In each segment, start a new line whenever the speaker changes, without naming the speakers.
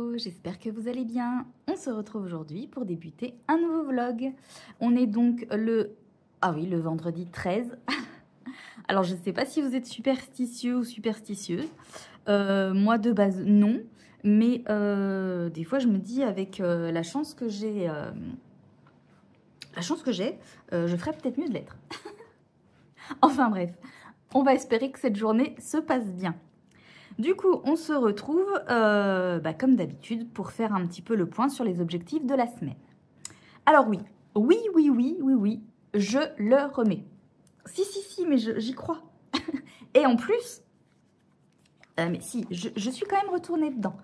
Hello, j'espère que vous allez bien. On se retrouve aujourd'hui pour débuter un nouveau vlog. On est donc le vendredi 13. Alors je ne sais pas si vous êtes superstitieux ou superstitieuse. Moi de base non, mais des fois je me dis avec la chance que j'ai, je ferais peut-être mieux de l'être. Enfin bref, on va espérer que cette journée se passe bien. Du coup, on se retrouve, comme d'habitude, pour faire un petit peu le point sur les objectifs de la semaine. Alors oui, je le remets. Si, mais j'y crois. Et en plus, je suis quand même retournée dedans.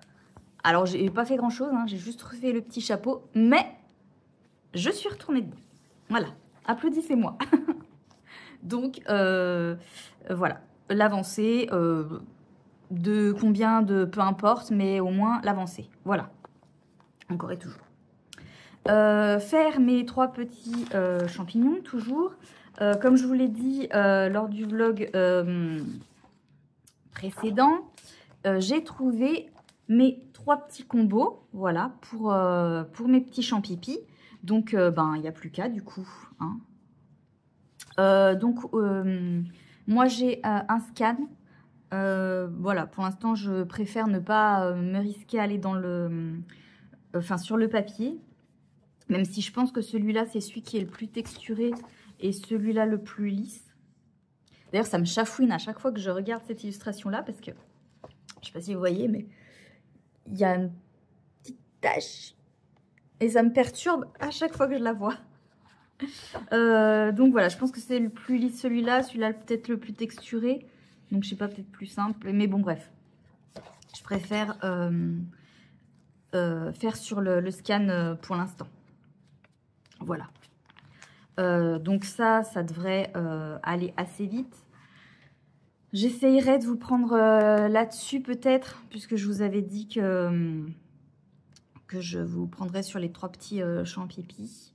Alors, j'ai pas fait grand-chose, hein, j'ai juste refait le petit chapeau, mais je suis retournée dedans. Voilà, applaudissez-moi. Donc, voilà, l'avancée... de combien de peu importe, mais au moins l'avancée. Voilà, encore et toujours. Faire mes 3 petits champignons, toujours. Comme je vous l'ai dit lors du vlog précédent, j'ai trouvé mes 3 petits combos, voilà, pour mes petits champipis. Donc, il n'y a plus qu'à, du coup. Hein. Moi, j'ai un scan. Voilà, pour l'instant, je préfère ne pas me risquer à aller dans sur le papier. Même si je pense que celui-là, c'est celui qui est le plus texturé et celui-là le plus lisse. D'ailleurs, ça me chafouine à chaque fois que je regarde cette illustration-là parce que, je ne sais pas si vous voyez, mais il y a une petite tache et ça me perturbe à chaque fois que je la vois. Donc voilà, je pense que c'est le plus lisse celui-là peut-être le plus texturé. Donc je sais pas, peut-être plus simple, mais bon bref. Je préfère faire sur le scan pour l'instant. Voilà. Donc ça devrait aller assez vite. J'essayerai de vous prendre là-dessus peut-être, puisque je vous avais dit que je vous prendrai sur les 3 petits champipis.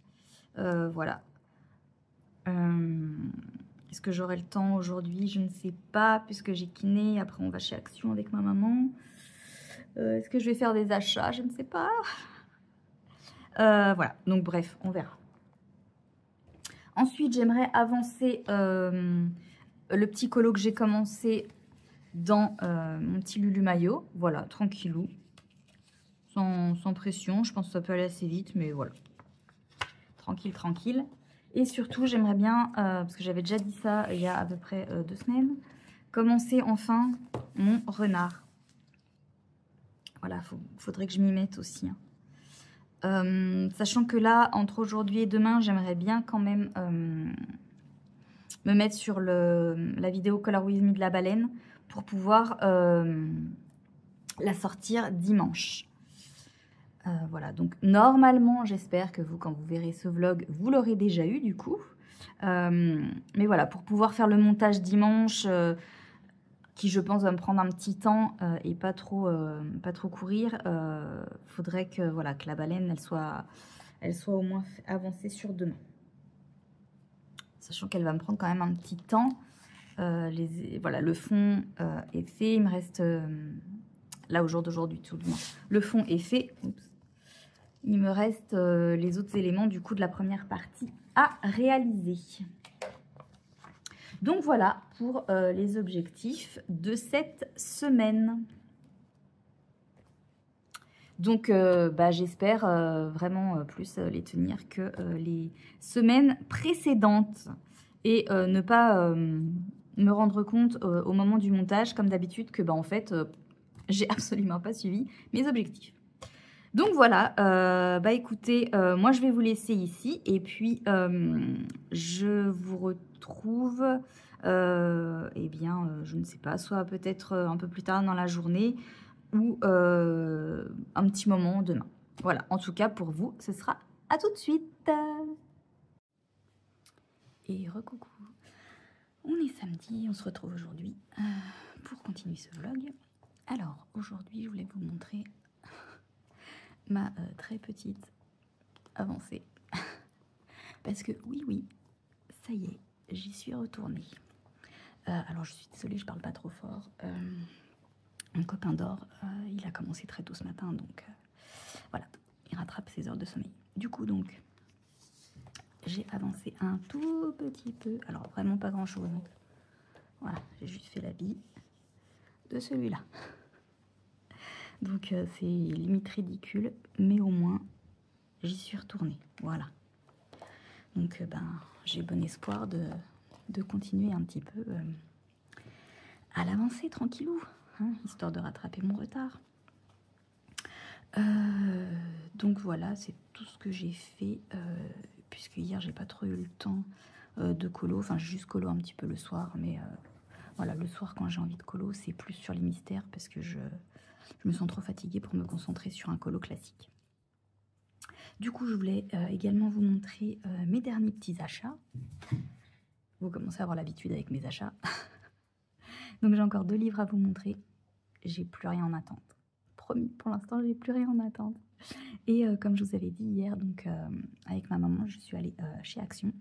Voilà. Est-ce que j'aurai le temps aujourd'hui? Je ne sais pas, puisque j'ai kiné. Après, on va chez Action avec ma maman. Est-ce que je vais faire des achats? Je ne sais pas. Voilà, donc bref, on verra. Ensuite, j'aimerais avancer le petit colo que j'ai commencé dans mon petit Lulu Maillot. Voilà, tranquillou. Sans pression. Je pense que ça peut aller assez vite, mais voilà. Tranquille, tranquille. Et surtout, j'aimerais bien, parce que j'avais déjà dit ça il y a à peu près 2 semaines, commencer enfin mon renard. Voilà, faudrait que je m'y mette aussi. Hein. Sachant que là, entre aujourd'hui et demain, j'aimerais bien quand même me mettre sur la vidéo Color With Me de la baleine pour pouvoir la sortir dimanche. Voilà, donc normalement, j'espère que vous, quand vous verrez ce vlog, vous l'aurez déjà eu du coup. Mais voilà, pour pouvoir faire le montage dimanche, qui je pense va me prendre un petit temps et pas trop courir, faudrait que, voilà, que la baleine, elle soit au moins avancée sur demain. Sachant qu'elle va me prendre quand même un petit temps. Voilà, le fond est fait, il me reste, là au jour d'aujourd'hui tout le moins, le fond est fait. Oups. Il me reste les autres éléments du coup de la première partie à réaliser. Donc voilà pour les objectifs de cette semaine. Donc j'espère vraiment plus les tenir que les semaines précédentes. Et ne pas me rendre compte au moment du montage, comme d'habitude, que en fait, j'ai absolument pas suivi mes objectifs. Donc voilà, écoutez, moi je vais vous laisser ici et puis je vous retrouve, je ne sais pas, soit peut-être un peu plus tard dans la journée ou un petit moment demain. Voilà, en tout cas pour vous, ce sera à tout de suite. Et recoucou, on est samedi, on se retrouve aujourd'hui pour continuer ce vlog. Alors aujourd'hui, je voulais vous montrer ma très petite avancée. Parce que oui, ça y est, j'y suis retournée. Alors je suis désolée, je parle pas trop fort. Mon copain dort, il a commencé très tôt ce matin, donc Voilà, il rattrape ses heures de sommeil. Du coup, donc, j'ai avancé un tout petit peu. Alors, vraiment pas grand-chose. Hein. Voilà, j'ai juste fait l'habit de celui-là. Donc, c'est limite ridicule, mais au moins, j'y suis retournée. Voilà. Donc, j'ai bon espoir de continuer un petit peu à l'avancer tranquillou, hein, histoire de rattraper mon retard. Donc voilà, c'est tout ce que j'ai fait, puisque hier j'ai pas trop eu le temps de colo, enfin juste colo un petit peu le soir, mais voilà, le soir quand j'ai envie de colo, c'est plus sur les mystères, parce que je me sens trop fatiguée pour me concentrer sur un colo classique. Du coup, je voulais également vous montrer mes derniers petits achats. Vous commencez à avoir l'habitude avec mes achats. Donc j'ai encore 2 livres à vous montrer, j'ai plus rien en attente. Promis, pour l'instant, j'ai plus rien en attente. Et comme je vous avais dit hier, donc avec ma maman, je suis allée chez Action.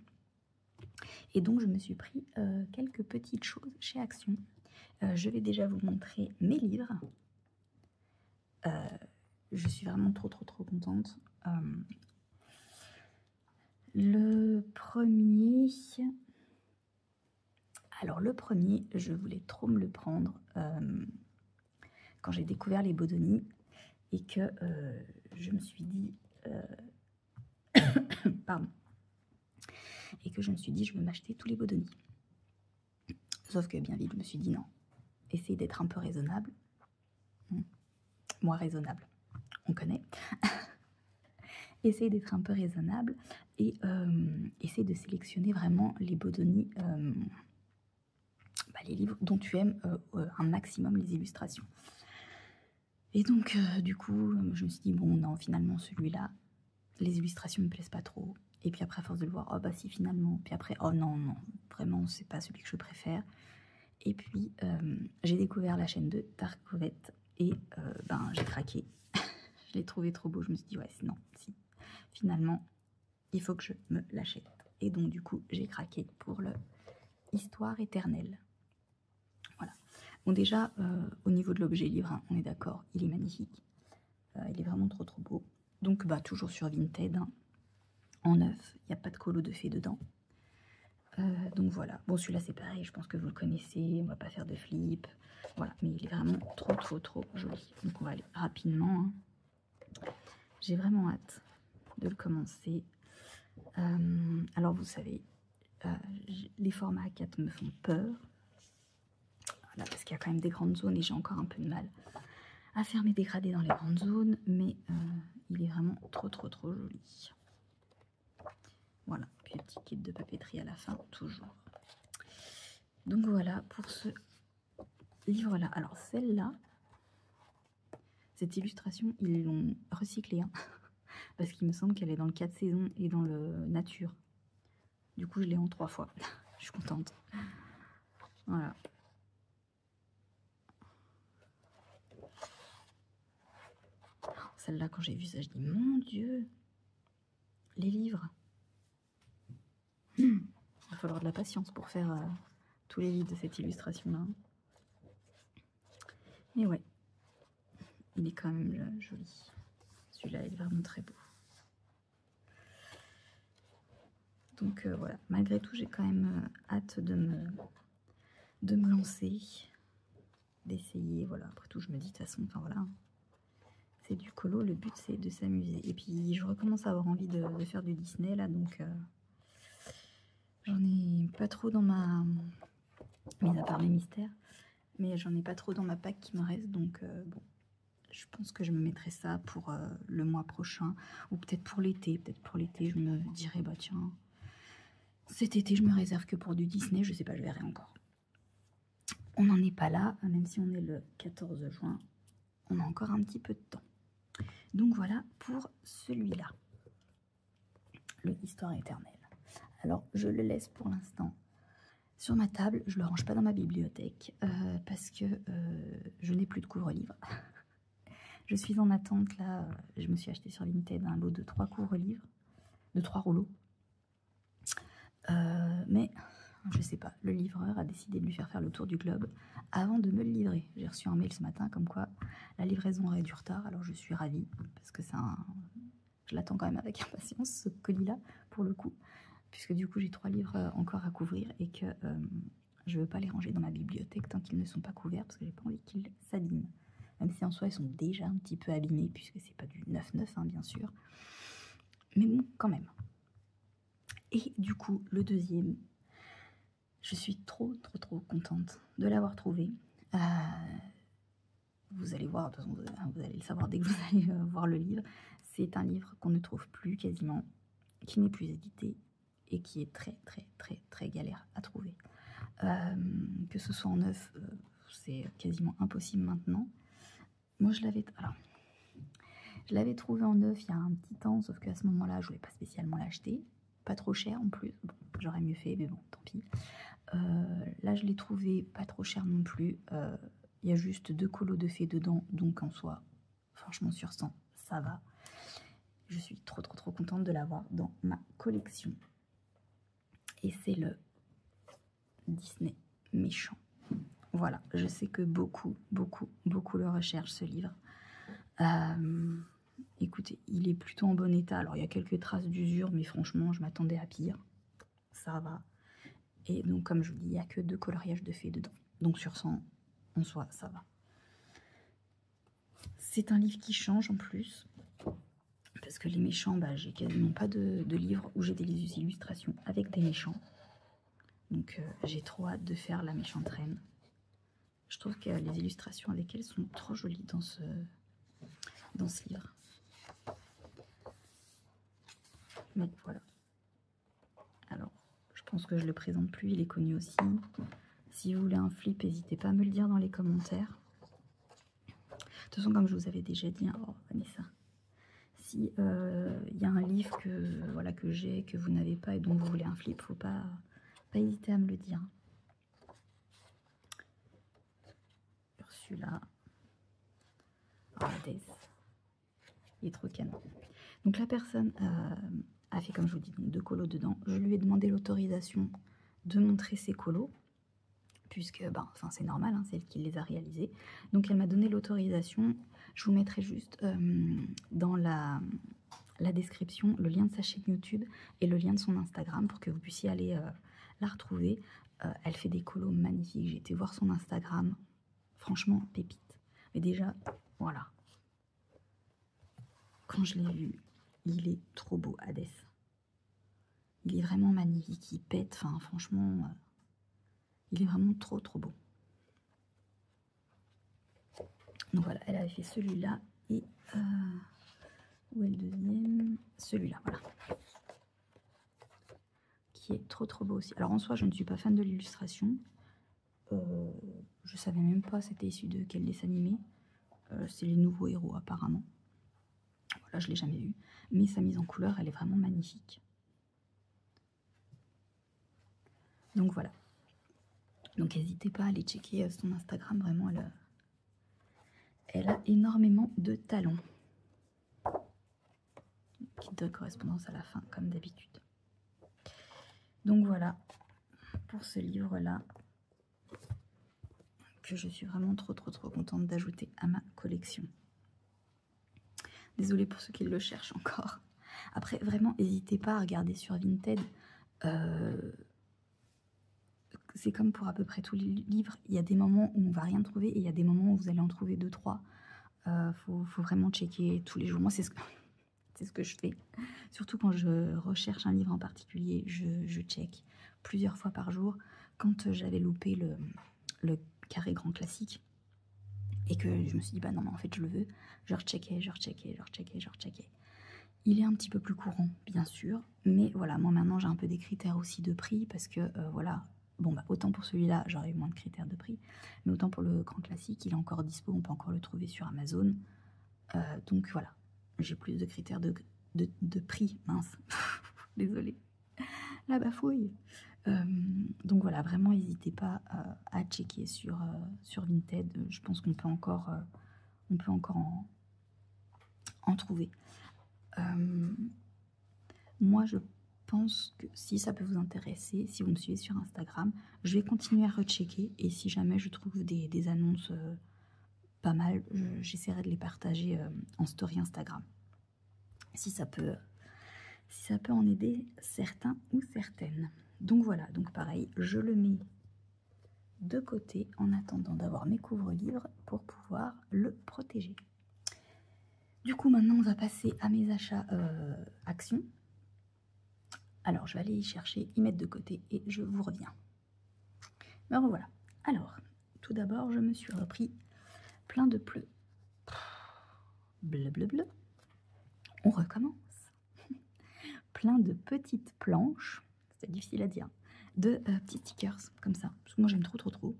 Et donc, je me suis pris quelques petites choses chez Action. Je vais déjà vous montrer mes livres. Je suis vraiment trop contente. Le premier... Alors, le premier, je voulais trop me le prendre quand j'ai découvert les Bodoni. Et que je me suis dit... pardon. Et que je me suis dit, je veux m'acheter tous les Bodoni. Sauf que bien vite, je me suis dit non. Essaye d'être un peu raisonnable. Moi, raisonnable, on connaît. Essaye d'être un peu raisonnable et essaye de sélectionner vraiment les Bodoni, les livres dont tu aimes un maximum les illustrations. Et donc, du coup, je me suis dit, bon, non, finalement, celui-là, les illustrations ne me plaisent pas trop. Et puis après, à force de le voir, oh bah si, finalement. Puis après, oh non, vraiment, c'est pas celui que je préfère. Et puis, j'ai découvert la chaîne de Tarkovette et j'ai craqué. Je l'ai trouvé trop beau. Je me suis dit, ouais, non, si. Finalement, il faut que je me l'achète. Et donc, du coup, j'ai craqué pour le Histoire éternelle. Voilà. Bon, déjà, au niveau de l'objet livre, hein, on est d'accord, il est magnifique. Il est vraiment trop beau. Donc, toujours sur Vinted, hein, en neuf. Il n'y a pas de colo de fée dedans. Donc voilà, bon celui-là c'est pareil, je pense que vous le connaissez, on va pas faire de flip, voilà, mais il est vraiment trop joli. Donc on va aller rapidement, hein. J'ai vraiment hâte de le commencer. Alors vous savez, les formats A4 me font peur, voilà, parce qu'il y a quand même des grandes zones et j'ai encore un peu de mal à faire mes dégradés dans les grandes zones, mais il est vraiment trop joli. Voilà, puis un petit kit de papeterie à la fin, toujours. Donc voilà pour ce livre-là. Alors celle-là, cette illustration, ils l'ont recyclée, hein, parce qu'il me semble qu'elle est dans le 4 saisons et dans le nature. Du coup, je l'ai en 3 fois. Je suis contente. Voilà. Celle-là, quand j'ai vu ça, je dis, mon Dieu, les livres. Il va falloir de la patience pour faire tous les livres de cette illustration-là. Mais ouais, il est quand même joli. Celui-là, il est vraiment très beau. Donc voilà, malgré tout, j'ai quand même hâte de me lancer, d'essayer. Voilà, après tout, je me dis de toute façon, enfin voilà, c'est du colo, le but c'est de s'amuser. Et puis, je recommence à avoir envie de faire du Disney là, donc j'en ai pas trop dans ma... mis à part les mystères, mais j'en ai pas trop dans ma pack qui me reste, donc bon, je pense que je me mettrai ça pour le mois prochain, ou peut-être pour l'été. Peut-être pour l'été, je me dirais, bah tiens, cet été, je me réserve que pour du Disney, je sais pas, je verrai encore. On n'en est pas là, même si on est le 14 juin, on a encore un petit peu de temps. Donc voilà pour celui-là, le Histoire éternelle. Alors, je le laisse pour l'instant sur ma table, je ne le range pas dans ma bibliothèque parce que je n'ai plus de couvre-livre. Je suis en attente, là, je me suis acheté sur Vinted un lot de 3 couvre-livres, de 3 rouleaux. Mais je sais pas, le livreur a décidé de lui faire le tour du globe avant de me le livrer. J'ai reçu un mail ce matin comme quoi la livraison aurait du retard, alors je suis ravie parce que je l'attends quand même avec impatience, ce colis-là, pour le coup, puisque du coup j'ai 3 livres encore à couvrir et que je ne veux pas les ranger dans ma bibliothèque tant qu'ils ne sont pas couverts parce que j'ai pas envie qu'ils s'abîment. Même si en soi ils sont déjà un petit peu abîmés puisque c'est pas du 9-9 hein, bien sûr. Mais bon, quand même. Et du coup, le deuxième, je suis trop contente de l'avoir trouvé. Vous allez voir, de toute façon, vous allez le savoir dès que vous allez voir le livre. C'est un livre qu'on ne trouve plus quasiment, qui n'est plus édité et qui est très galère à trouver. Que ce soit en neuf, c'est quasiment impossible maintenant. Moi, je l'avais trouvé en neuf il y a un petit temps, sauf qu'à ce moment-là, je voulais pas spécialement l'acheter. Pas trop cher en plus. Bon, j'aurais mieux fait, mais bon, tant pis. Là, je l'ai trouvé pas trop cher non plus. Il y a juste 2 colos de fées dedans, donc en soi, franchement, sur 100, ça va. Je suis trop contente de l'avoir dans ma collection. Et c'est le Disney méchant. Voilà, je sais que beaucoup le recherchent, ce livre. Écoutez, il est plutôt en bon état. Alors, il y a quelques traces d'usure, mais franchement, je m'attendais à pire. Ça va. Et donc, comme je vous dis, il n'y a que 2 coloriages de fées dedans. Donc, sur 100, en soi, ça va. C'est un livre qui change en plus. Parce que les méchants, bah, j'ai quasiment pas de livre où j'ai des illustrations avec des méchants. Donc, j'ai trop hâte de faire la méchante reine. Je trouve que les illustrations avec elle sont trop jolies dans ce livre. Mais voilà. Alors, je pense que je le présente plus, il est connu aussi. Si vous voulez un flip, n'hésitez pas à me le dire dans les commentaires. De toute façon, comme je vous avais déjà dit, hein, oh Vanessa, si y a un livre que j'ai, que vous n'avez pas et dont vous voulez un flip, faut pas hésiter à me le dire. Celui-là, oh, il est trop canon. Donc la personne a fait, comme je vous dis, donc 2 colos dedans. Je lui ai demandé l'autorisation de montrer ses colos, puisque c'est normal, hein, c'est elle qui les a réalisés. Donc elle m'a donné l'autorisation. Je vous mettrai juste dans la description le lien de sa chaîne YouTube et le lien de son Instagram pour que vous puissiez aller la retrouver. Elle fait des colos magnifiques. J'ai été voir son Instagram. Franchement, pépite. Mais déjà, voilà. Quand je l'ai vu, il est trop beau, Hades. Il est vraiment magnifique, il pète. Enfin, franchement, il est vraiment trop beau. Donc voilà, elle avait fait celui-là et où est le deuxième? Celui-là, voilà. Qui est trop beau aussi. Alors en soi, je ne suis pas fan de l'illustration. Je savais même pas c'était issu de quel dessin animé. C'est les nouveaux héros apparemment. Voilà, je l'ai jamais vu. Mais sa mise en couleur, elle est vraiment magnifique. Donc voilà. Donc n'hésitez pas à aller checker son Instagram, vraiment elle a énormément de talent. Petite de correspondance à la fin, comme d'habitude. Donc voilà, pour ce livre-là, que je suis vraiment trop contente d'ajouter à ma collection. Désolée pour ceux qui le cherchent encore. Après, vraiment, n'hésitez pas à regarder sur Vinted. C'est comme pour à peu près tous les livres. Il y a des moments où on va rien trouver et il y a des moments où vous allez en trouver 2-3. Faut vraiment checker tous les jours. Moi, c'est ce que je fais. Surtout quand je recherche un livre en particulier, je check plusieurs fois par jour. Quand j'avais loupé le carré grand classique et que je me suis dit, bah non, mais en fait, je le veux, je recheckais. Il est un petit peu plus courant, bien sûr, mais voilà, moi maintenant, j'ai un peu des critères aussi de prix parce que, voilà, bon, bah, autant pour celui-là, j'aurais eu moins de critères de prix, mais autant pour le grand classique, il est encore dispo, on peut encore le trouver sur Amazon. Donc voilà, j'ai plus de critères de prix, mince, désolée, la bafouille. Donc voilà, vraiment n'hésitez pas à checker sur Vinted. Je pense qu'on peut encore en trouver. Moi je pense que si ça peut vous intéresser, si vous me suivez sur Instagram, je vais continuer à rechecker. Et si jamais je trouve des annonces pas mal, j'essaierai de les partager en story Instagram. Si ça peut en aider certains ou certaines. Donc voilà, donc pareil, je le mets de côté en attendant d'avoir mes couvre-livres pour pouvoir le protéger. Du coup, maintenant, on va passer à mes achats actions. Alors, je vais aller y chercher, y mettre de côté et je vous reviens. Me revoilà. Alors, tout d'abord, je me suis repris plein de bleu. Bleu, bleu, bleu. On recommence. Plein de petites planches, c'est difficile à dire, de petits stickers comme ça. Parce que moi, j'aime trop.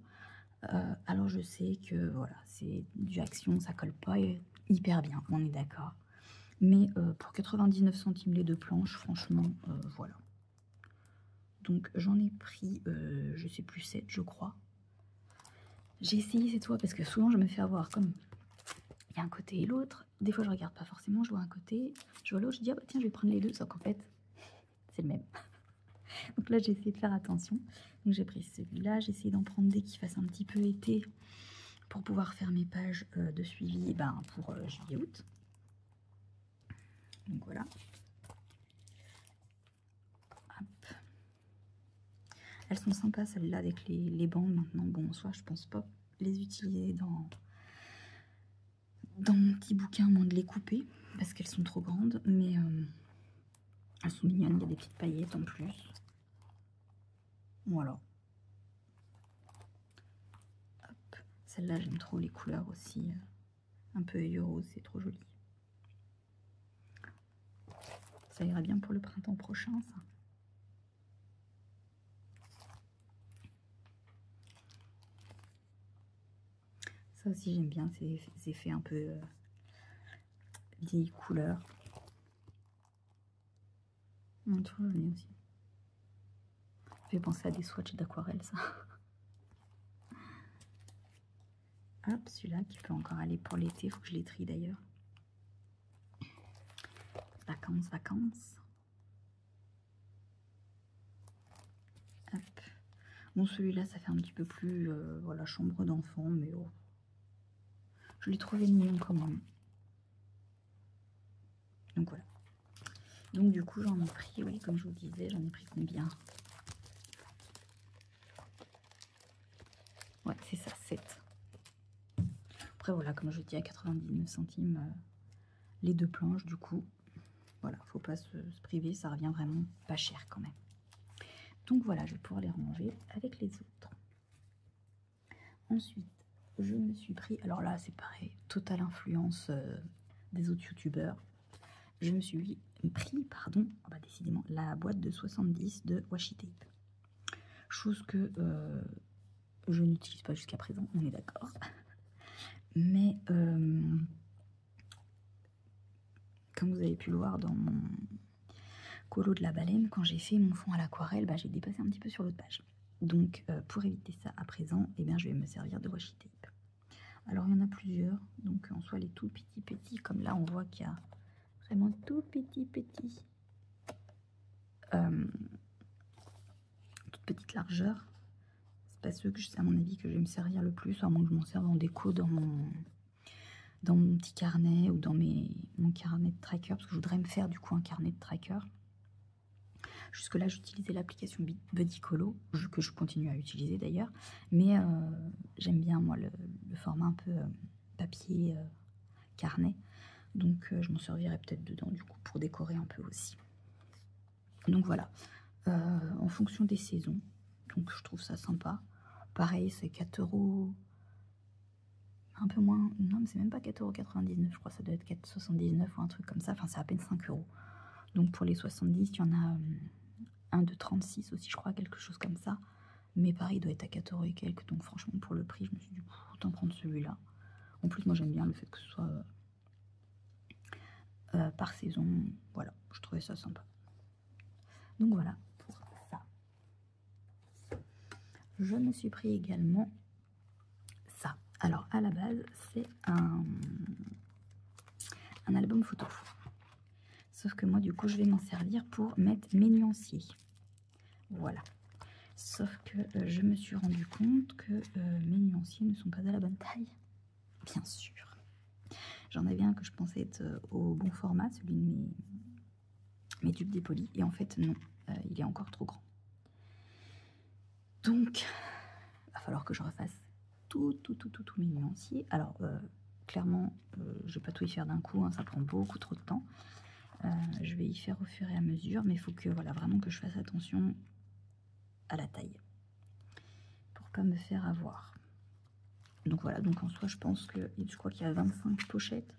Alors, je sais que voilà, c'est du Action, ça colle pas hyper bien, on est d'accord. Mais pour 99 centimes les deux planches, franchement, voilà. Donc j'en ai pris, je sais plus, 7 je crois. J'ai essayé cette fois parce que souvent je me fais avoir comme il y a un côté et l'autre. Des fois je regarde pas forcément, je vois un côté, je vois l'autre, je dis ah bah tiens je vais prendre les deux, sauf qu'en fait c'est le même. Donc là j'ai essayé de faire attention. Donc j'ai pris celui-là, j'ai essayé d'en prendre des qui fassent un petit peu été pour pouvoir faire mes pages de suivi pour juillet-août. Donc voilà. Hop. Elles sont sympas celles-là avec les bandes maintenant. Bon, en soi, je pense pas les utiliser dans mon petit bouquin, moins de les couper parce qu'elles sont trop grandes. Mais elles sont mignonnes. Il y a des petites paillettes en plus. Voilà. Celle-là, j'aime trop les couleurs aussi. Un peu œil rose, c'est trop joli. Ça ira bien pour le printemps prochain, ça. Ça aussi, j'aime bien ces effets un peu vieilles couleurs. Trop joli aussi. Ça fait penser à des swatchs d'aquarelle, ça. Hop, celui-là qui peut encore aller pour l'été. Il faut que je les trie d'ailleurs. Vacances. Hop. Bon, celui-là, ça fait un petit peu plus, voilà, chambre d'enfant, mais oh, je l'ai trouvé mignon quand même. Donc voilà. Donc du coup, j'en ai pris, oui, comme je vous disais, j'en ai pris combien? Ouais, c'est ça, 7. Après, voilà, comme je vous dis, à 99 centimes, les deux planches, du coup, voilà, faut pas se priver, ça revient vraiment pas cher quand même. Donc voilà, je vais pouvoir les ranger avec les autres. Ensuite, je me suis pris, alors là, c'est pareil, totale influence des autres youtubeurs. Je me suis pris, décidément, la boîte de 70 de washi tape. Chose que je n'utilise pas jusqu'à présent, on est d'accord. Mais comme vous avez pu le voir dans mon colo de la baleine, quand j'ai fait mon fond à l'aquarelle, j'ai dépassé un petit peu sur l'autre page. Donc pour éviter ça à présent, eh bien, je vais me servir de washi tape. Alors il y en a plusieurs, donc en soit les tout petits, comme là on voit qu'il y a vraiment tout petit, toute petite largeur. C'est pas ceux que à mon avis que je vais me servir le plus, à moins que je m'en serve en déco dans mon petit carnet ou dans mon carnet de tracker, parce que je voudrais me faire du coup un carnet de tracker. Jusque là j'utilisais l'application Buddycolo, que je continue à utiliser d'ailleurs, mais j'aime bien moi le format un peu papier carnet, donc je m'en servirai peut-être dedans du coup pour décorer un peu aussi. Donc voilà, en fonction des saisons, donc je trouve ça sympa. Pareil, c'est 4 €, un peu moins, non mais c'est même pas 4,99 €, je crois que ça doit être 4,79 € ou un truc comme ça, enfin c'est à peine 5 €. Donc pour les 70, il y en a un de 36 aussi, je crois, quelque chose comme ça. Mais pareil, il doit être à 4 € et quelques, donc franchement pour le prix, je me suis dit, autant prendre celui-là. En plus, moi j'aime bien le fait que ce soit par saison, voilà, je trouvais ça sympa. Donc voilà pour ça. Je me suis pris également ça. Alors à la base, c'est un album photo. Sauf que moi, du coup, je vais m'en servir pour mettre mes nuanciers. Voilà. Sauf que je me suis rendu compte que mes nuanciers ne sont pas à la bonne taille. Bien sûr. J'en avais un que je pensais être au bon format, celui de mes tubes dépolis. Et en fait, non, il est encore trop grand. Donc, il va falloir que je refasse tous mes nuanciers. Alors, clairement, je ne vais pas tout y faire d'un coup, hein, ça prend beaucoup trop de temps. Je vais y faire au fur et à mesure, mais il faut que, voilà, vraiment que je fasse attention à la taille pour pas me faire avoir. Donc voilà, donc en soi, je pense que, je crois qu'il y a 25 pochettes.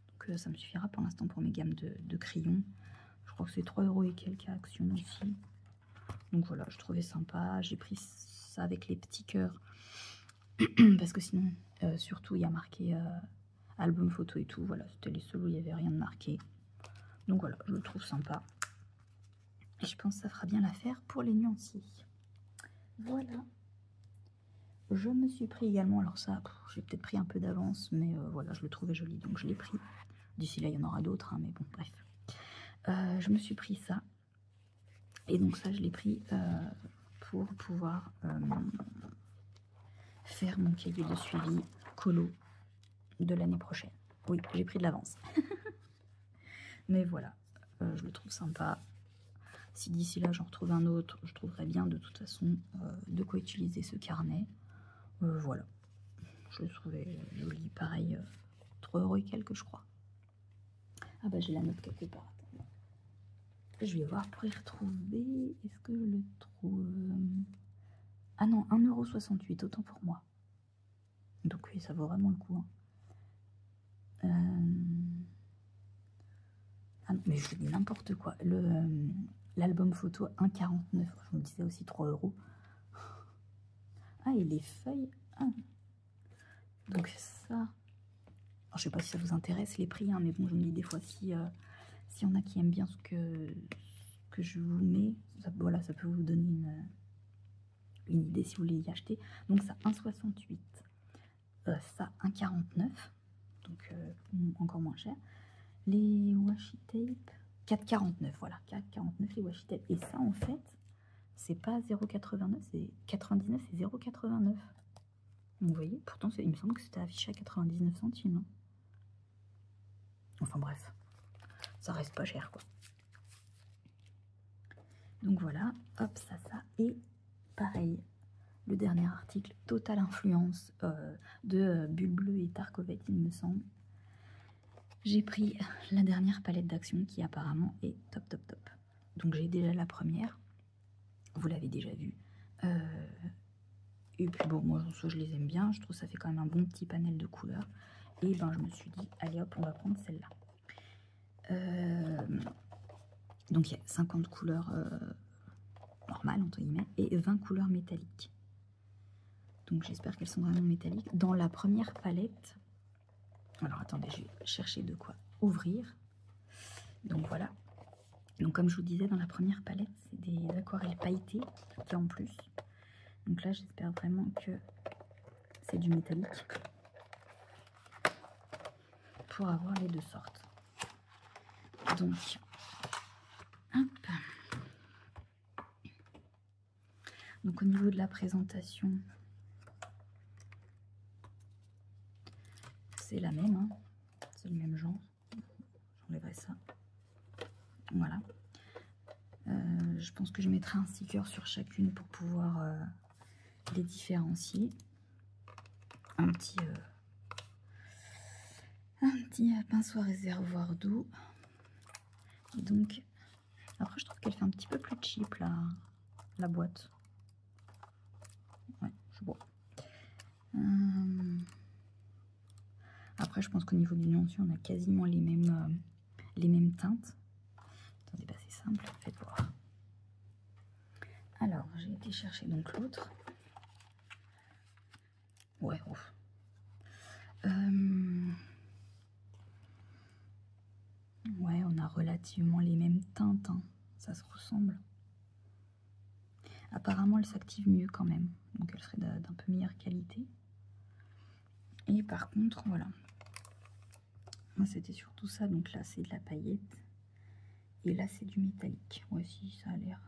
Donc ça me suffira pour l'instant pour mes gammes de crayons. Je crois que c'est 3 € et quelques à Action aussi. Donc voilà, je trouvais sympa. J'ai pris ça avec les petits cœurs. Parce que sinon, surtout, il y a marqué album photo et tout. Voilà, c'était les seuls où il n'y avait rien de marqué. Donc voilà, je le trouve sympa. Et je pense que ça fera bien l'affaire pour les nuanciers. Voilà. Je me suis pris également, alors ça, j'ai peut-être pris un peu d'avance, mais voilà, je le trouvais joli, donc je l'ai pris. D'ici là, il y en aura d'autres, hein, mais bon, bref. Je me suis pris ça. Et donc ça, je l'ai pris pour pouvoir faire mon cahier de suivi colo de l'année prochaine. Oui, j'ai pris de l'avance. Mais voilà, je le trouve sympa. Si d'ici là, j'en retrouve un autre, je trouverai bien de toute façon de quoi utiliser ce carnet. Voilà, je le trouvais joli. Pareil, 3 € et quelques, je crois. Ah bah j'ai la note quelque part. Attends. Je vais voir pour y retrouver. Est-ce que je le trouve? Ah non, 1,68 €, autant pour moi. Donc oui, ça vaut vraiment le coup. Hein. Ah non, mais je dis n'importe quoi. L'album photo 1,49 €. Je me disais aussi 3 €. Ah, et les feuilles. Ah. Donc ça. Alors, je sais pas si ça vous intéresse les prix, hein, mais bon, je me dis des fois si y en a qui aiment bien ce que je vous mets, ça, voilà, ça peut vous donner une idée si vous voulez y acheter. Donc ça 1,68 €, ça 1,49 €, donc encore moins cher. Les washi tape 4,49 €, voilà, 4,49 € les washi tape. Et ça en fait, c'est pas 0,89 €, c'est 99, c'est 0,89 €. Vous voyez, pourtant il me semble que c'était affiché à 99 centimes. Hein. Enfin bref, ça reste pas cher quoi. Donc voilà, hop, ça. Et pareil, le dernier article, Total Influence de Bulle Bleue et Tarkovet, il me semble. J'ai pris la dernière palette d'Action qui apparemment est top. Donc j'ai déjà la première, vous l'avez déjà vue. Et puis bon, moi je les aime bien, je trouve que ça fait quand même un bon petit panel de couleurs. Et ben je me suis dit, allez hop, on va prendre celle-là. Donc il y a 50 couleurs normales, entre guillemets, et 20 couleurs métalliques. Donc j'espère qu'elles sont vraiment métalliques. Dans la première palette, alors attendez, je vais chercher de quoi ouvrir. Donc voilà. Donc comme je vous disais, dans la première palette, c'est des aquarelles pailletées qui en plus. Donc là, j'espère vraiment que c'est du métallique pour avoir les deux sortes. Donc, hop. Donc au niveau de la présentation, c'est la même, hein. C'est le même genre. J'enlèverai ça. Voilà. Je pense que je mettrai un sticker sur chacune pour pouvoir les différencier. Un petit pinceau à réservoir d'eau. Donc, après je trouve qu'elle fait un petit peu plus cheap la boîte. Ouais, je vois. Après, je pense qu'au niveau du nuancier, on a quasiment les mêmes teintes. Attendez, bah, c'est simple, faites voir. Alors, j'ai été chercher donc l'autre. Ouais, ouf. Ouais, on a relativement les mêmes teintes, hein. Ça se ressemble. Apparemment, elle s'active mieux quand même, donc elle serait d'un peu meilleure qualité. Et par contre, voilà. Moi, c'était surtout ça, donc là, c'est de la paillette. Et là, c'est du métallique. Voici, ça a l'air.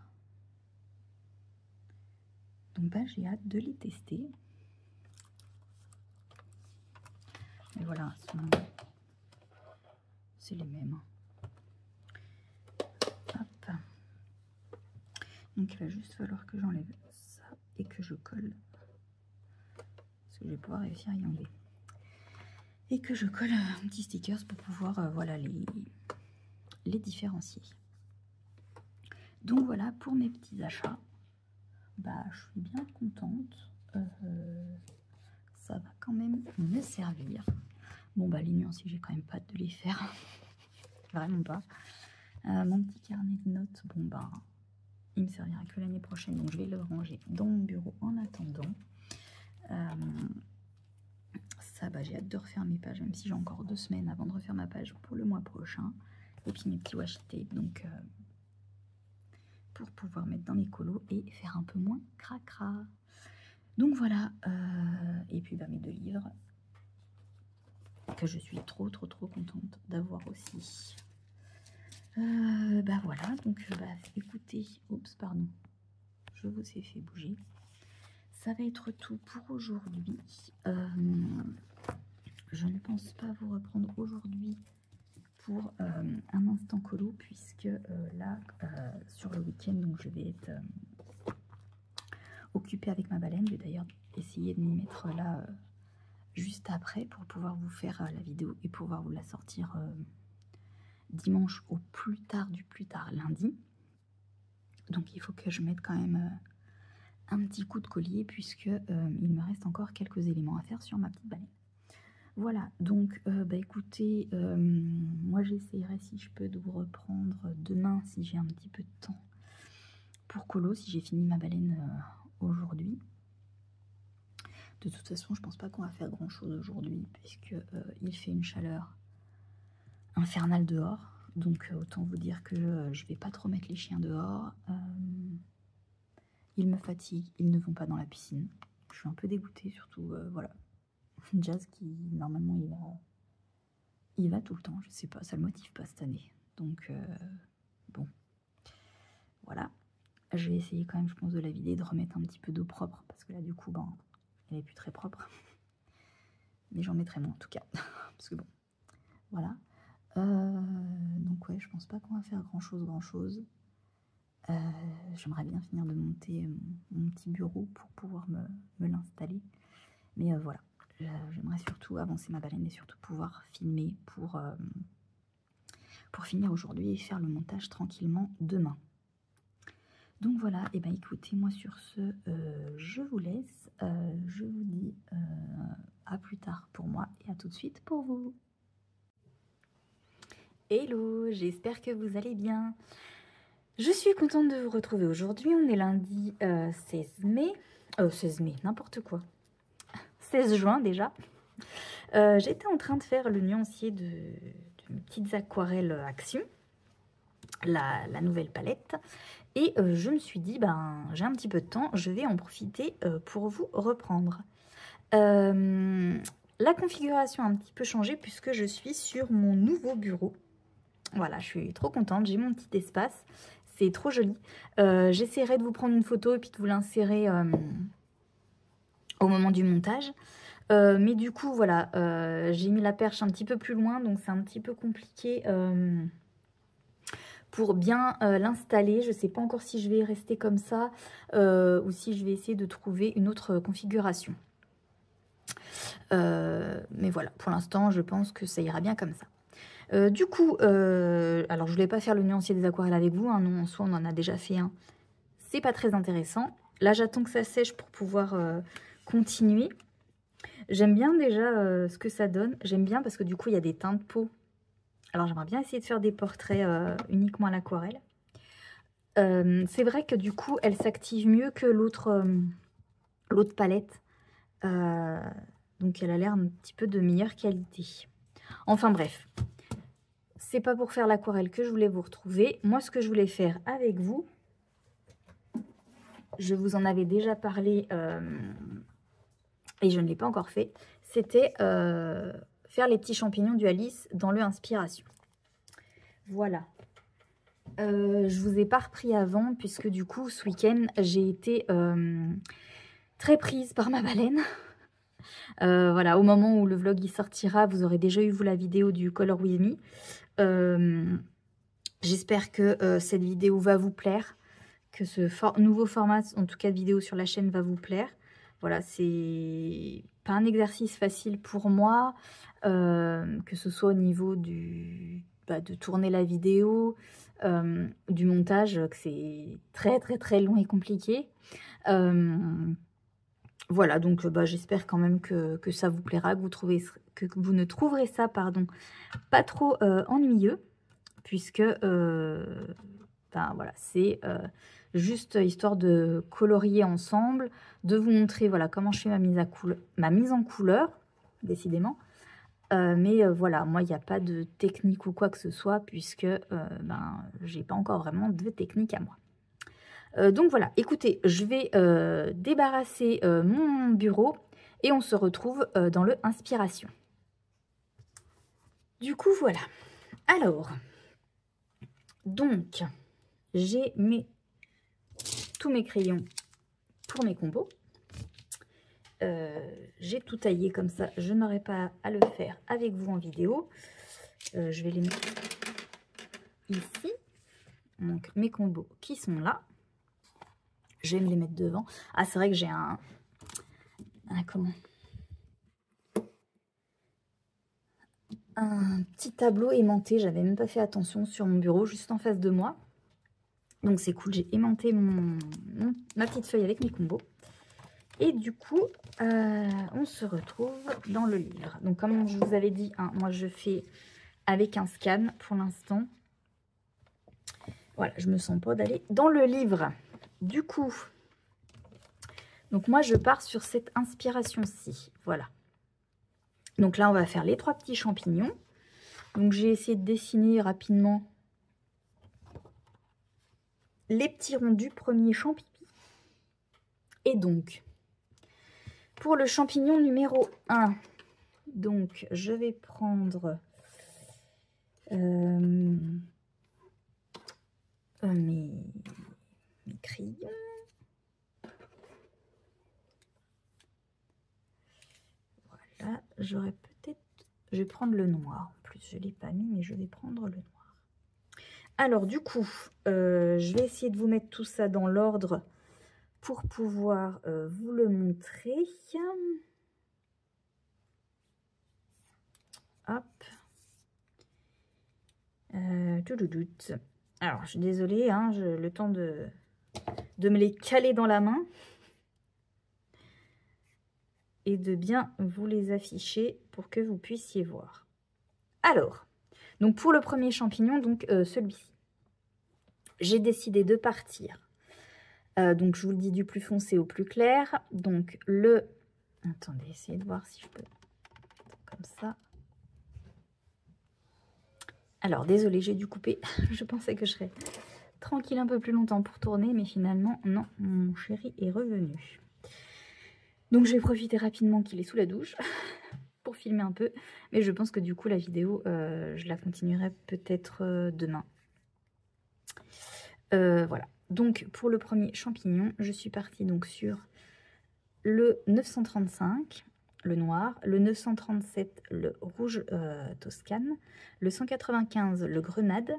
Donc, bah, j'ai hâte de les tester. Et voilà, c'est les mêmes. Hop. Donc, il va juste falloir que j'enlève ça et que je colle. Parce que je vais pouvoir réussir à y enlever. Et que je colle un petit stickers pour pouvoir voilà, les différencier. Donc voilà pour mes petits achats. Bah, je suis bien contente. Ça va quand même me servir. Bon bah les nuanciers, j'ai quand même pas hâte de les faire. Vraiment pas. Mon petit carnet de notes, bon bah il me servira que l'année prochaine, donc je vais le ranger dans mon bureau en attendant. Ça, bah, j'ai hâte de refaire mes pages, même si j'ai encore 2 semaines avant de refaire ma page pour le mois prochain. Et puis mes petits washi tape, donc pour pouvoir mettre dans mes colos et faire un peu moins cracra. Donc voilà, et puis bah, mes 2 livres que je suis trop contente d'avoir aussi. Bah voilà, donc bah, écoutez, oups pardon, je vous ai fait bouger. Ça va être tout pour aujourd'hui. Je ne pense pas vous reprendre aujourd'hui pour un instant colo, puisque là, sur le week-end, donc je vais être occupée avec ma baleine. Je vais d'ailleurs essayer de m'y mettre là juste après pour pouvoir vous faire la vidéo et pouvoir vous la sortir dimanche au plus tard du plus tard lundi. Donc il faut que je mette quand même un petit coup de collier, puisque il me reste encore quelques éléments à faire sur ma petite baleine. Voilà, donc bah écoutez, moi j'essaierai si je peux de vous reprendre demain si j'ai un petit peu de temps pour colo, si j'ai fini ma baleine aujourd'hui. De toute façon, je pense pas qu'on va faire grand chose aujourd'hui, puisque il fait une chaleur infernale dehors. Donc autant vous dire que je vais pas trop mettre les chiens dehors. Ils me fatiguent, ils ne vont pas dans la piscine. Je suis un peu dégoûtée, surtout, voilà. Jazz qui, normalement, il va tout le temps. Je sais pas, ça le motive pas cette année. Donc, bon. Voilà. Je vais essayer quand même, je pense, de la vider, de remettre un petit peu d'eau propre. Parce que là, du coup, ben, elle est plus très propre. Mais j'en mettrai moins, en tout cas. Parce que bon, voilà. Donc, ouais, je pense pas qu'on va faire grand-chose. J'aimerais bien finir de monter mon petit bureau pour pouvoir me l'installer. Mais voilà, j'aimerais surtout avancer ma baleine et surtout pouvoir filmer pour finir aujourd'hui et faire le montage tranquillement demain. Donc voilà, et ben écoutez, moi sur ce, je vous laisse. Je vous dis à plus tard pour moi et à tout de suite pour vous. Hello, j'espère que vous allez bien. Je suis contente de vous retrouver aujourd'hui. On est lundi 16 mai. 16 mai, n'importe quoi. 16 juin déjà. J'étais en train de faire le nuancier de mes petites aquarelles Action, la nouvelle palette. Et je me suis dit, ben, j'ai un petit peu de temps, je vais en profiter pour vous reprendre. La configuration a un petit peu changé puisque je suis sur mon nouveau bureau. Voilà, je suis trop contente, j'ai mon petit espace. C'est trop joli. J'essaierai de vous prendre une photo et puis de vous l'insérer au moment du montage. Mais du coup, voilà, j'ai mis la perche un petit peu plus loin, donc c'est un petit peu compliqué pour bien l'installer. Je ne sais pas encore si je vais rester comme ça ou si je vais essayer de trouver une autre configuration. Mais voilà, pour l'instant, je pense que ça ira bien comme ça. Du coup, alors je voulais pas faire le nuancier des aquarelles avec vous, hein, non, en soi on en a déjà fait un, c'est pas très intéressant. Là j'attends que ça sèche pour pouvoir continuer. J'aime bien déjà ce que ça donne, j'aime bien parce que du coup il y a des teintes de peau. Alors j'aimerais bien essayer de faire des portraits uniquement à l'aquarelle. C'est vrai que du coup elle s'active mieux que l'autre palette, donc elle a l'air un petit peu de meilleure qualité. Enfin bref. C'est pas pour faire l'aquarelle que je voulais vous retrouver. Moi, ce que je voulais faire avec vous, je vous en avais déjà parlé et je ne l'ai pas encore fait, c'était faire les petits champignons du Alice dans le Inspiration. Voilà. Je vous ai pas repris avant puisque du coup ce week-end j'ai été très prise par ma baleine. Voilà, au moment où le vlog y sortira, vous aurez déjà eu vous la vidéo du Color With Me. J'espère que cette vidéo va vous plaire, que ce nouveau format, en tout cas de vidéo sur la chaîne, va vous plaire. Voilà, c'est pas un exercice facile pour moi, que ce soit au niveau de tourner la vidéo, du montage, que c'est très long et compliqué. Voilà, donc j'espère quand même que ça vous plaira, que vous ne trouverez ça pas trop ennuyeux, puisque voilà, c'est juste histoire de colorier ensemble, de vous montrer voilà, comment je fais ma mise en couleur, décidément. Mais voilà, moi, il n'y a pas de technique ou quoi que ce soit, puisque j'ai pas encore vraiment de technique à moi. Donc voilà, écoutez, je vais débarrasser mon bureau et on se retrouve dans le Inspiration. Du coup, voilà. Alors, donc, j'ai tous mes crayons pour mes combos. J'ai tout taillé comme ça, je n'aurai pas à le faire avec vous en vidéo. Je vais les mettre ici. Donc, mes combos qui sont là. Je vais me les mettre devant. Ah, c'est vrai que j'ai un petit tableau aimanté. J'avais même pas fait attention sur mon bureau, juste en face de moi. Donc c'est cool, j'ai aimanté ma petite feuille avec mes combos. Et du coup, on se retrouve dans le livre. Donc comme je vous avais dit, hein, moi je fais avec un scan pour l'instant. Voilà, je me sens pas d'aller dans le livre. Du coup, donc moi je pars sur cette inspiration-ci. Voilà. Donc là, on va faire les 3 petits champignons. Donc j'ai essayé de dessiner rapidement les petits ronds du premier champignon. Et donc, pour le champignon numéro 1, donc je vais prendre mes crayons. Voilà, j'aurais peut-être... Je vais prendre le noir. En plus, je ne l'ai pas mis, mais je vais prendre le noir. Alors, du coup, je vais essayer de vous mettre tout ça dans l'ordre pour pouvoir vous le montrer. Hop. Alors, je suis désolée, hein, le temps de me les caler dans la main et de bien vous les afficher pour que vous puissiez voir. Alors, donc pour le premier champignon, donc celui-ci, j'ai décidé de partir. Donc, je vous le dis du plus foncé au plus clair. Donc, attendez, essayez de voir si je peux... Comme ça. Alors, désolée, j'ai dû couper. Je pensais que je serais tranquille un peu plus longtemps pour tourner, mais finalement, non, mon chéri est revenu. Donc, je vais profiter rapidement qu'il est sous la douche pour filmer un peu. Mais je pense que du coup, la vidéo, je la continuerai peut-être demain. Voilà. Donc, pour le premier champignon, je suis partie donc sur le 935, le noir, le 937, le rouge Toscane, le 195, le grenade,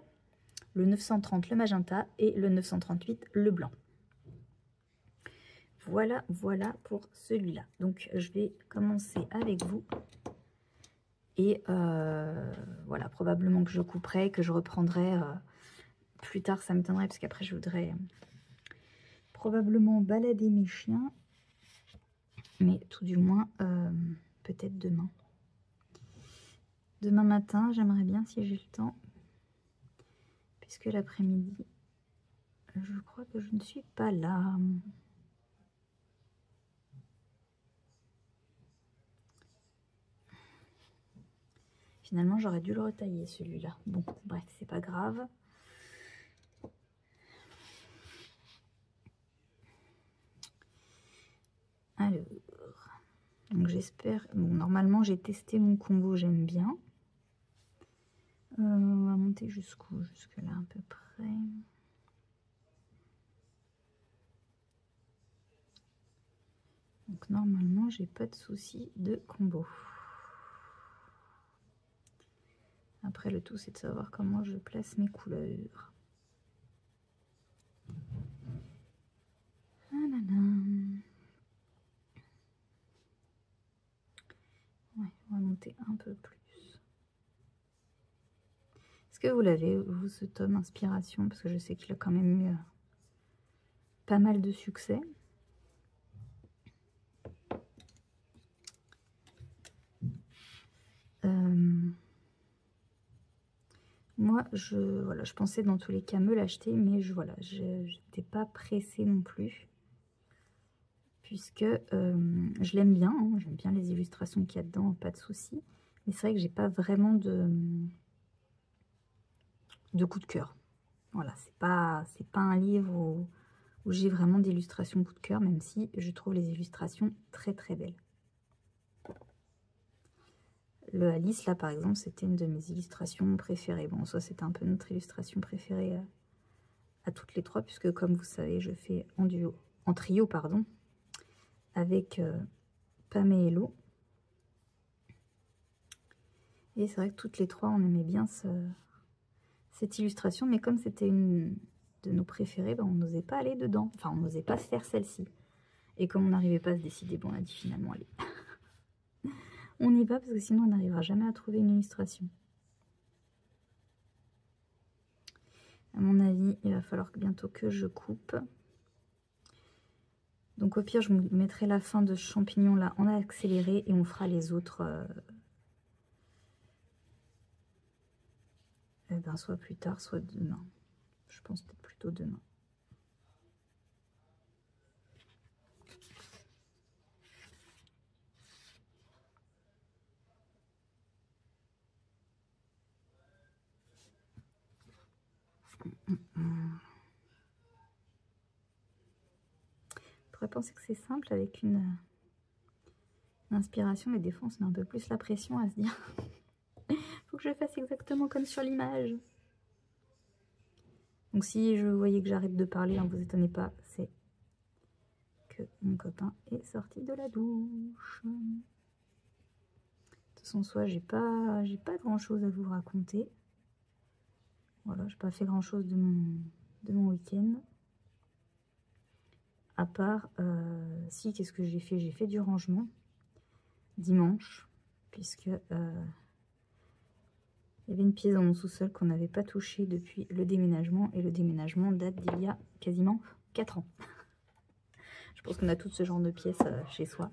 le 930, le magenta et le 938, le blanc. Voilà, voilà pour celui-là. Donc, je vais commencer avec vous. Et voilà, probablement que je couperai, que je reprendrai plus tard, ça m'étonnerait, parce qu'après, je voudrais probablement balader mes chiens. Mais tout du moins, peut-être demain. Demain matin, j'aimerais bien si j'ai le temps. Puisque l'après-midi, je crois que je ne suis pas là. Finalement, j'aurais dû le retailler, celui-là. Bon, bref, c'est pas grave. Alors, donc j'espère... Bon, normalement, j'ai testé mon combo, j'aime bien. On va monter jusqu'où? Jusque là à peu près. Donc normalement j'ai pas de souci de combo. Après le tout c'est de savoir comment je place mes couleurs. Ah là là. Ouais, on va monter un peu plus. Est-ce que vous l'avez, vous, ce tome Inspiration? Parce que je sais qu'il a quand même eu pas mal de succès. Moi, je pensais dans tous les cas me l'acheter, mais je n'étais pas pressée non plus. Puisque je l'aime bien, hein, j'aime bien les illustrations qu'il y a dedans, pas de souci. Mais c'est vrai que j'ai pas vraiment de coup de cœur. Voilà, c'est pas un livre où j'ai vraiment d'illustrations coup de cœur, même si je trouve les illustrations très très belles. Le Alice, là, par exemple, c'était une de mes illustrations préférées. Bon, ça, c'était un peu notre illustration préférée à toutes les trois, puisque, comme vous savez, je fais en trio, pardon, avec Pam et Hello. Et c'est vrai que toutes les trois, on aimait bien cette illustration, mais comme c'était une de nos préférées, ben, on n'osait pas aller dedans. Enfin, on n'osait pas faire celle-ci. Et comme on n'arrivait pas à se décider, bon, on a dit finalement, allez. On y va parce que sinon on n'arrivera jamais à trouver une illustration. À mon avis, il va falloir bientôt que je coupe. Donc au pire, je vous mettrai la fin de ce champignon là en accéléré et on fera les autres soit plus tard, soit demain. Je pense peut-être plutôt demain. On pourrait penser que c'est simple avec une inspiration, mais des fois on se met un peu plus la pression à se dire faut que je fasse exactement comme sur l'image. Donc si je voyais que j'arrête de parler, ne vous étonnez pas, c'est que mon copain est sorti de la douche. De toute façon, soit j'ai pas grand chose à vous raconter. Voilà, j'ai pas fait grand chose de mon week-end. À part, si, qu'est-ce que j'ai fait? J'ai fait du rangement dimanche, puisque il y avait une pièce dans mon sous-sol qu'on n'avait pas touchée depuis le déménagement, et le déménagement date d'il y a quasiment 4 ans. Je pense qu'on a tout ce genre de pièces chez soi.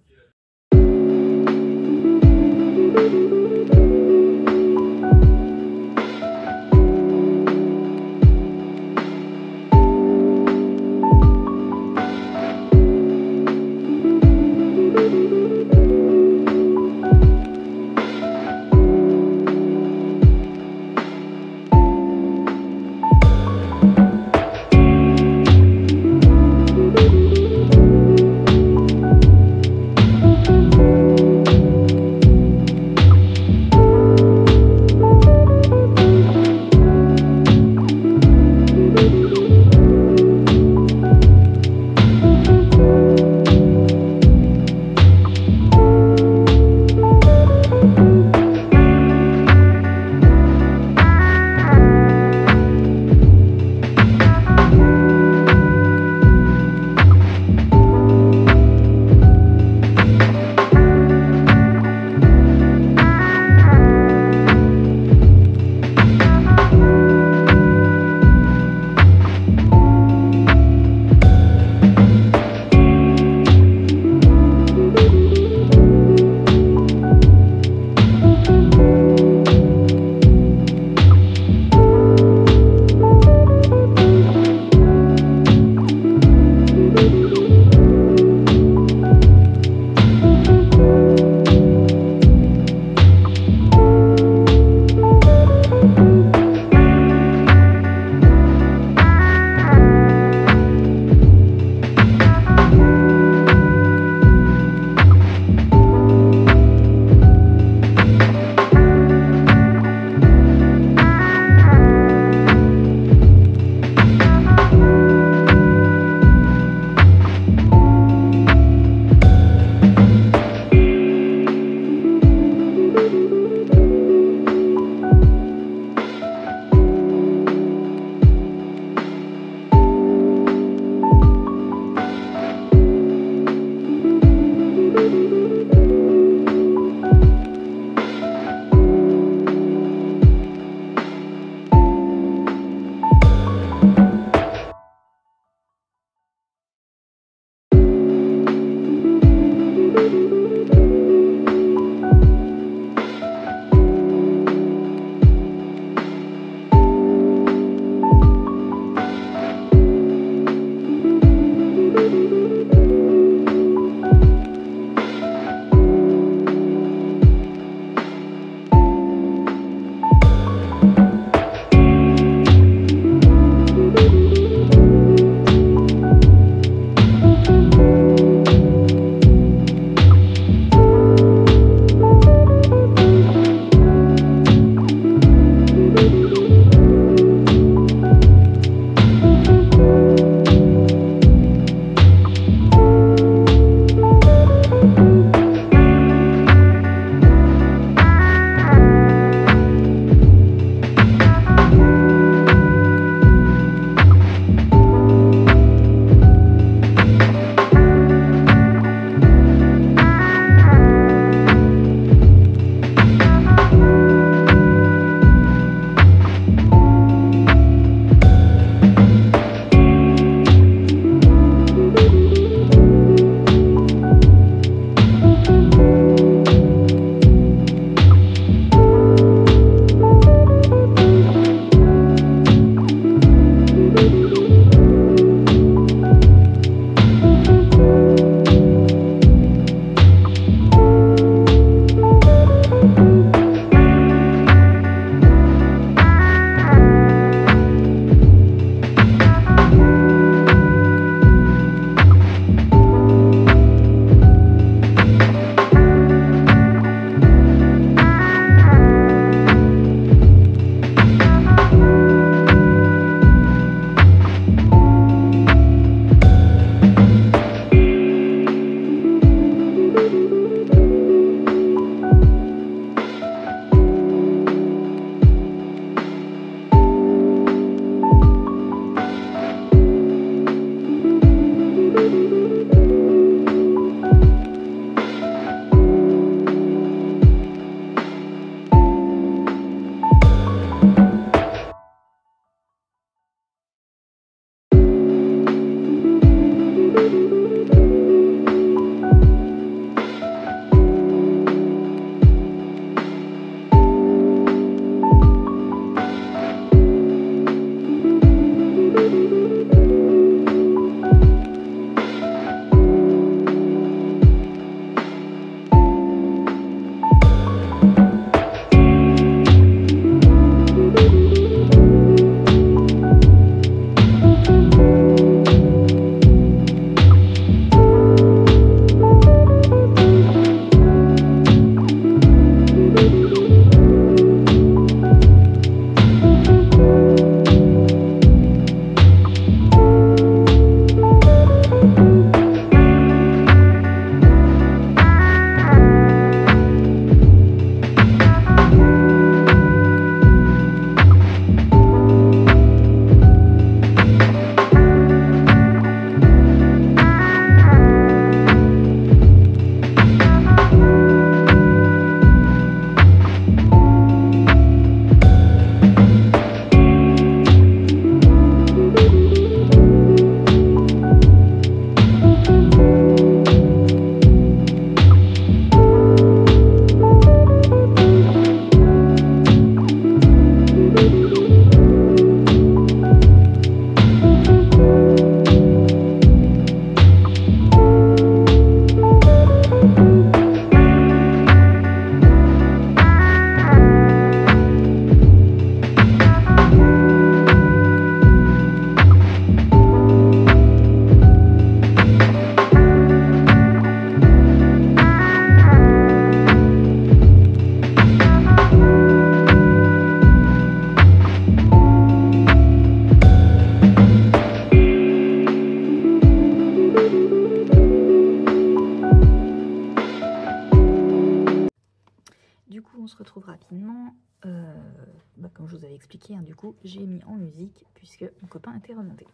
on se retrouve rapidement. Comme je vous avais expliqué, hein, du coup, j'ai mis en musique puisque mon copain était remonté.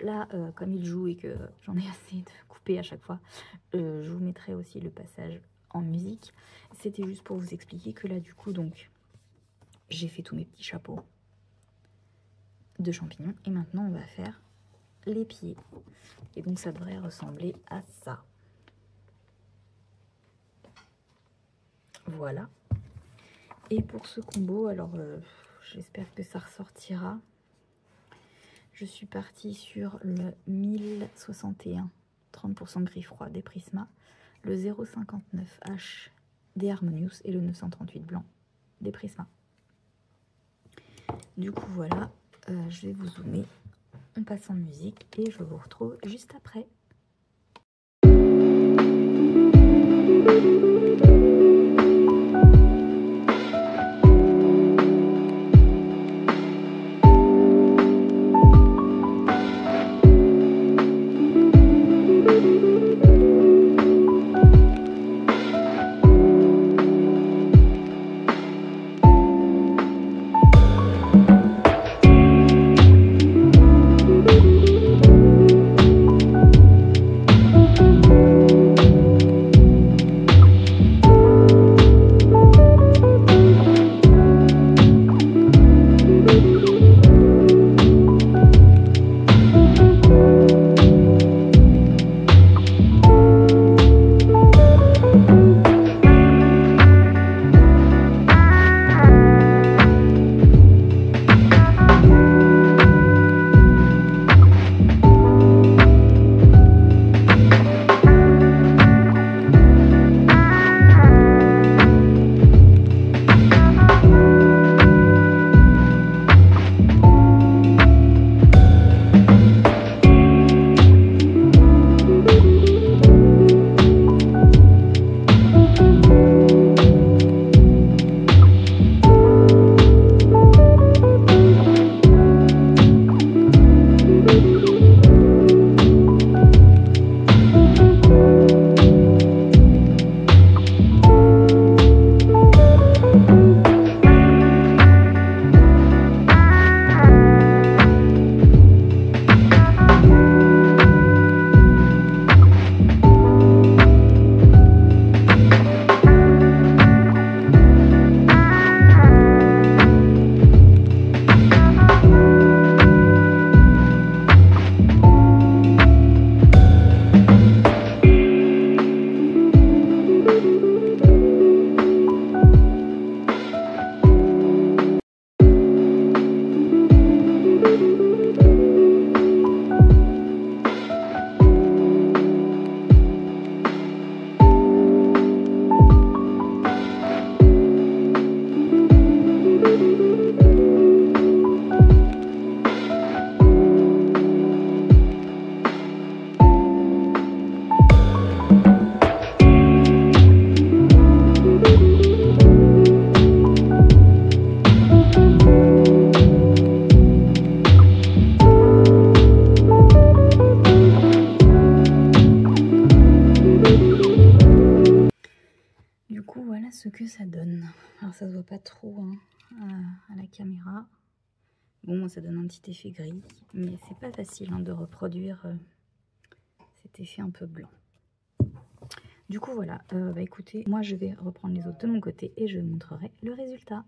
Là, comme il joue et que j'en ai assez de couper à chaque fois, je vous mettrai aussi le passage en musique. C'était juste pour vous expliquer que là, du coup, donc, j'ai fait tous mes petits chapeaux de champignons. Et maintenant, on va faire les pieds. Et donc, ça devrait ressembler à ça. Voilà. Et pour ce combo, alors, j'espère que ça ressortira. Je suis partie sur le 1061 30% gris froid des Prisma, le 0,59H des Harmonious et le 938 blanc des Prisma. Du coup, voilà, je vais vous zoomer. On passe en musique et je vous retrouve juste après. Ce que ça donne. Alors ça se voit pas trop hein, à la caméra. Bon, ça donne un petit effet gris, mais c'est pas facile hein, de reproduire cet effet un peu blanc. Du coup voilà, écoutez, moi je vais reprendre les autres de mon côté et je vous montrerai le résultat.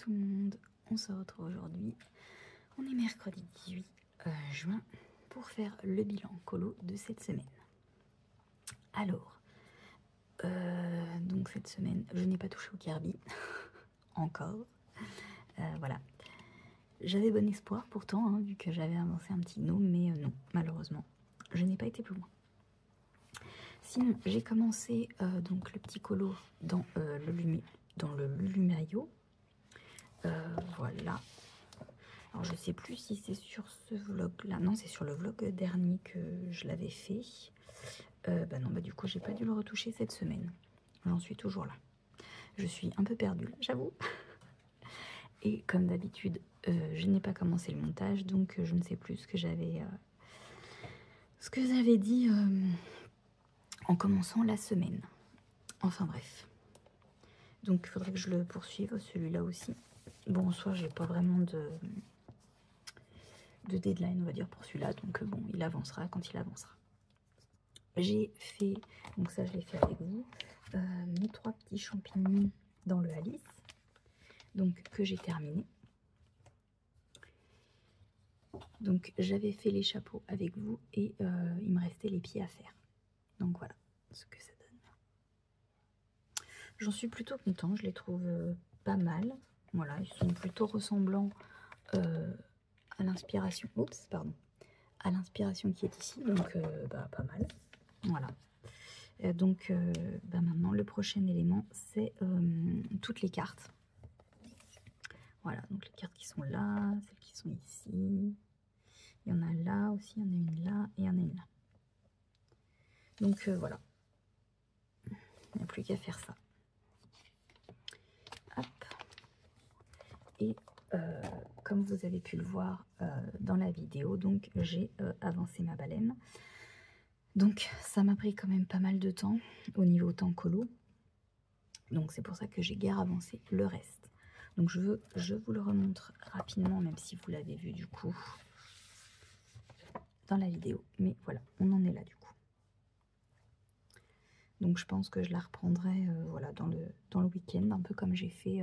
tout le monde, on se retrouve aujourd'hui, on est mercredi 18 juin pour faire le bilan colo de cette semaine. Alors, donc cette semaine, je n'ai pas touché au Kirby, encore, voilà. J'avais bon espoir pourtant, hein, vu que j'avais avancé un petit gnome, mais non, malheureusement, je n'ai pas été plus loin. Sinon, j'ai commencé donc le petit colo dans le Lulumayo. Voilà. Alors je sais plus si c'est sur ce vlog là. Non, c'est sur le vlog dernier que je l'avais fait. Bah non, bah du coup j'ai pas dû le retoucher cette semaine. J'en suis toujours là. Je suis un peu perdue là, j'avoue. Et comme d'habitude, je n'ai pas commencé le montage, donc je ne sais plus ce que j'avais dit en commençant la semaine. Enfin bref. Donc il faudrait que je le poursuive, celui-là aussi. Bon, en soi, j'ai pas vraiment de deadline, on va dire, pour celui-là. Donc bon, il avancera quand il avancera. J'ai fait, donc ça je l'ai fait avec vous, mes 3 petits champignons dans le Alice. Donc que j'ai terminé. Donc j'avais fait les chapeaux avec vous et il me restait les pieds à faire. Donc voilà ce que ça donne. J'en suis plutôt contente, je les trouve pas mal. Voilà, ils sont plutôt ressemblants à l'inspiration. Oups, pardon. À l'inspiration qui est ici, donc bah, pas mal. Voilà. Donc bah, maintenant, le prochain élément, c'est toutes les cartes. Voilà, donc les cartes qui sont là, celles qui sont ici. Il y en a là aussi, il y en a une là et il y en a une là. Donc voilà. Il n'y a plus qu'à faire ça. Hop. Et comme vous avez pu le voir dans la vidéo, donc j'ai avancé ma baleine. Donc ça m'a pris quand même pas mal de temps au niveau temps colo. Donc c'est pour ça que j'ai guère avancé le reste. Donc je vous le remontre rapidement, même si vous l'avez vu du coup dans la vidéo. Mais voilà, on en est là du coup. Donc je pense que je la reprendrai voilà, dans le week-end, un peu comme j'ai fait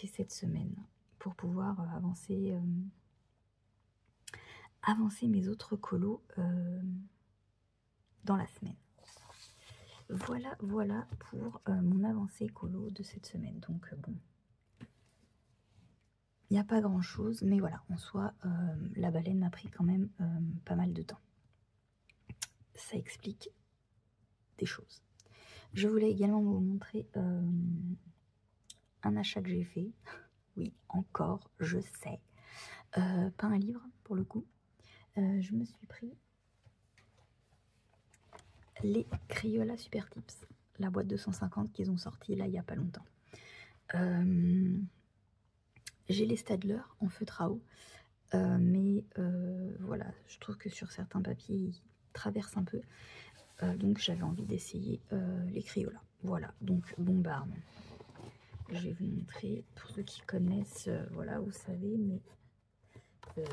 cette semaine, pour pouvoir avancer mes autres colos dans la semaine. Voilà pour mon avancée colo de cette semaine. Donc bon, il n'y a pas grand chose, mais voilà, en soi, la baleine m'a pris quand même pas mal de temps. Ça explique des choses. Je voulais également vous montrer un achat que j'ai fait. Oui, encore, je sais. Pas un livre pour le coup. Je me suis pris les Crayola Super Tips, la boîte de 150 qu'ils ont sorti là il n'y a pas longtemps. J'ai les Staedtler en feutre à eau, mais voilà, je trouve que sur certains papiers ils traversent un peu, donc j'avais envie d'essayer les Crayola. Voilà, donc bon bah je vais vous montrer pour ceux qui connaissent, voilà, vous savez, mais oui,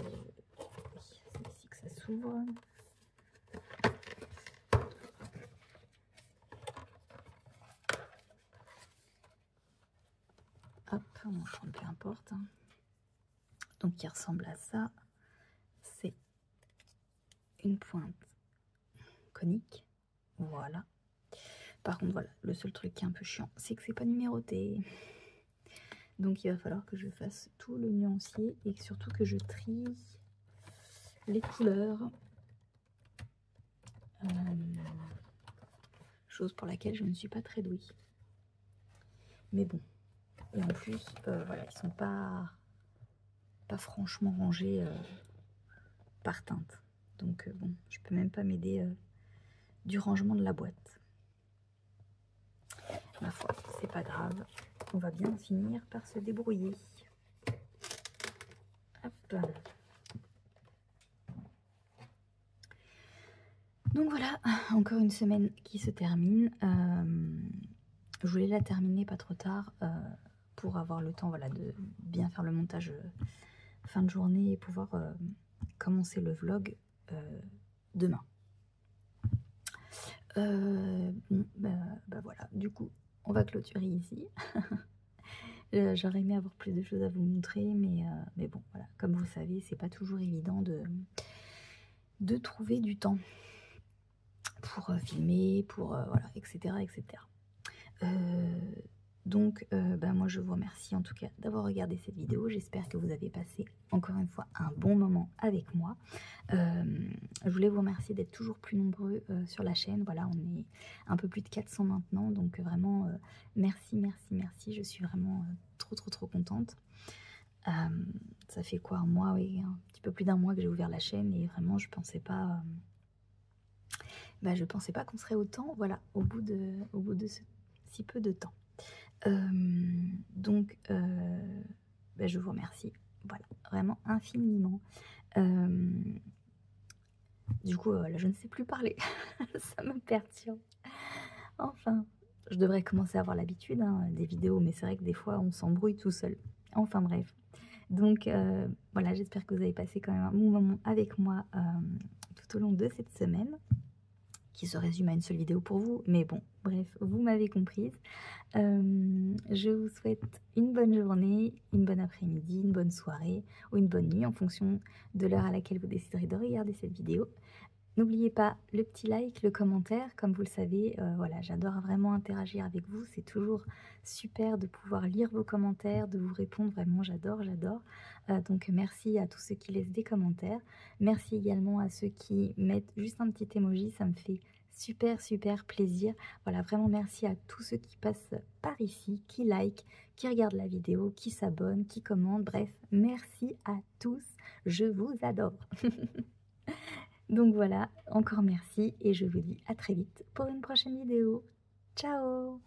c'est ici que ça s'ouvre. Hop, on va prendre peu importe. Hein. Donc qui ressemble à ça, c'est une pointe conique, voilà. Par contre voilà, le seul truc qui est un peu chiant, c'est que c'est pas numéroté. Donc il va falloir que je fasse tout le nuancier et surtout que je trie les couleurs. Chose pour laquelle je ne suis pas très douée. Mais bon. Et en plus, voilà, ils sont pas franchement rangés par teinte. Donc bon, je peux même pas m'aider du rangement de la boîte. Ma foi, c'est pas grave. On va bien finir par se débrouiller. Hop. Donc voilà, encore une semaine qui se termine. Je voulais la terminer pas trop tard pour avoir le temps, voilà, de bien faire le montage fin de journée et pouvoir commencer le vlog demain. Bon, bah voilà, du coup, on va clôturer ici. J'aurais aimé avoir plus de choses à vous montrer, mais bon, voilà, comme vous savez, c'est pas toujours évident de trouver du temps pour filmer, pour voilà, etc. etc. Donc, bah, moi, je vous remercie en tout cas d'avoir regardé cette vidéo. J'espère que vous avez passé encore une fois un bon moment avec moi. Je voulais vous remercier d'être toujours plus nombreux sur la chaîne. Voilà, on est un peu plus de 400 maintenant. Donc, vraiment, merci, merci, merci. Je suis vraiment trop contente. Ça fait quoi, un mois, oui, un petit peu plus d'un mois que j'ai ouvert la chaîne et vraiment, je pensais pas qu'on serait autant, voilà, au bout de si peu de temps. Donc, bah, je vous remercie, voilà, vraiment infiniment. Du coup, là, je ne sais plus parler, ça me perturbe. Enfin, je devrais commencer à avoir l'habitude des vidéos, mais c'est vrai que des fois, on s'embrouille tout seul. Enfin bref. Donc, voilà, j'espère que vous avez passé quand même un bon moment avec moi tout au long de cette semaine, qui se résume à une seule vidéo pour vous, mais bon, bref, vous m'avez comprise. Je vous souhaite une bonne journée, une bonne après-midi, une bonne soirée ou une bonne nuit en fonction de l'heure à laquelle vous déciderez de regarder cette vidéo. N'oubliez pas le petit like, le commentaire, comme vous le savez, voilà, j'adore vraiment interagir avec vous, c'est toujours super de pouvoir lire vos commentaires, de vous répondre, vraiment j'adore. Donc merci à tous ceux qui laissent des commentaires, merci également à ceux qui mettent juste un petit emoji, ça me fait super plaisir. Voilà, vraiment merci à tous ceux qui passent par ici, qui like, qui regardent la vidéo, qui s'abonnent, qui commentent, bref, merci à tous, je vous adore. Donc voilà, encore merci et je vous dis à très vite pour une prochaine vidéo. Ciao!